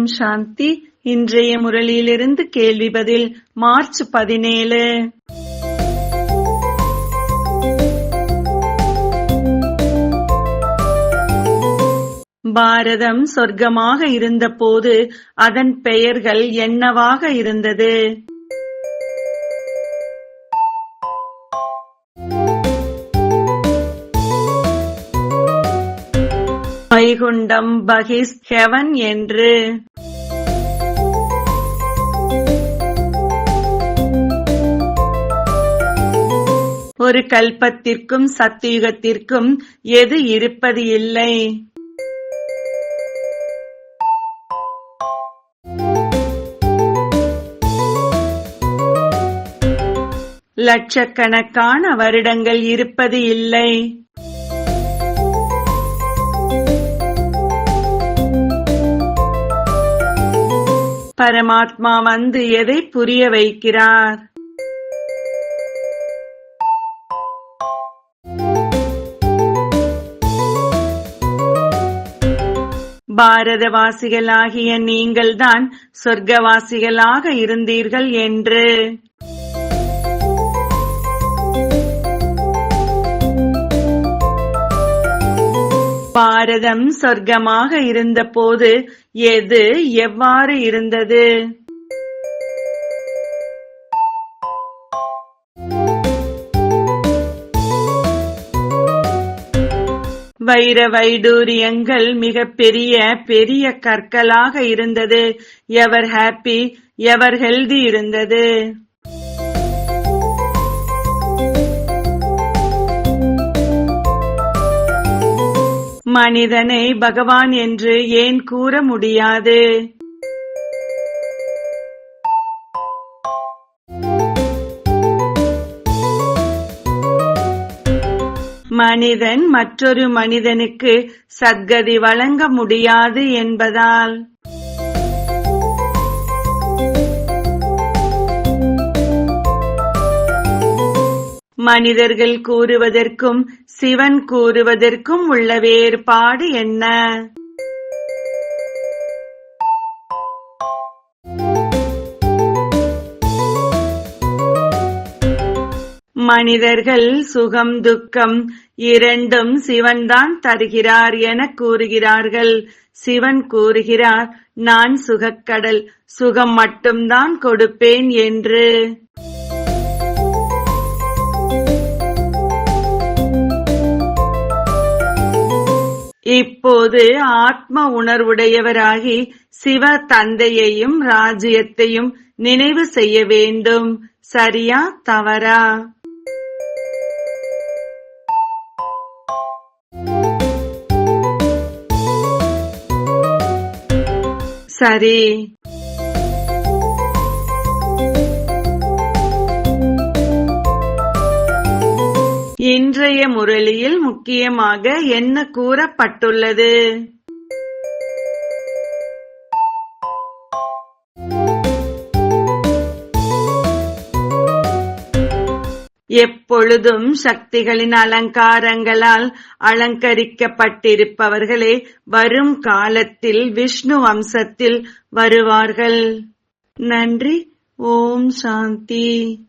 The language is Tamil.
சாந்தி. இன்றைய முரளியிலிருந்து கேள்வி பதில். மார்ச் 17. பாரதம் சொர்க்கமாக இருந்தபோது அதன் பெயர்கள் என்னவாக இருந்தது? வைகுண்டம், பகிஸ், ஹெவன் என்று. ஒரு கல்பத்திற்கும் சத்தியுகத்திற்கும் எது இருப்பது இல்லை? லட்சக்கணக்கான வருடங்கள் இருப்பது இல்லை. பரமாத்மா வந்து எதை புரிய வைக்கிறார்? பாரதவாசிகளாகிய நீங்கள்தான் சொர்க்கவாசிகளாக இருந்தீர்கள் என்று. பாரதம் சொர்க்கமாக இருந்தபோது எது எவ்வாறு இருந்தது? வைர வைடூரியங்கள் மிக பெரிய பெரிய கற்களாக இருந்தது. எவர் ஹாப்பி, எவர் ஹெல்தி இருந்தது? மனிதனை பகவான் என்று ஏன் கூற முடியாது? மனிதன் மற்றொரு மனிதனுக்கு சத்கதி வழங்க முடியாது என்பதால். மனிதர்கள் கூறுவதற்கும் சிவன் கூறுவதற்கும் உள்ள வேறுபாடு என்ன? மனிதர்கள் சுகம் துக்கம் இரண்டும் சிவன்தான் தருகிறார் என கூறுகிறார்கள். சிவன் கூறுகிறார், நான் சுகக்கடல், சுகம் மட்டும்தான் கொடுப்பேன் என்று. இப்போது ஆத்ம உணர்வுடையவராகி சிவ தந்தையையும் ராஜ்யத்தையும் நினைவு செய்ய வேண்டும். சரியா தவறா? சரி. இன்றைய முரளியில் முக்கியமாக என்ன கூறப்பட்டுள்ளது? எப்பொழுதும் சக்திகளின் அலங்காரங்களால் அலங்கரிக்கப்பட்டிருப்பவர்களே வரும் காலத்தில் விஷ்ணு வம்சத்தில் வருவார்கள். நன்றி. ஓம் சாந்தி.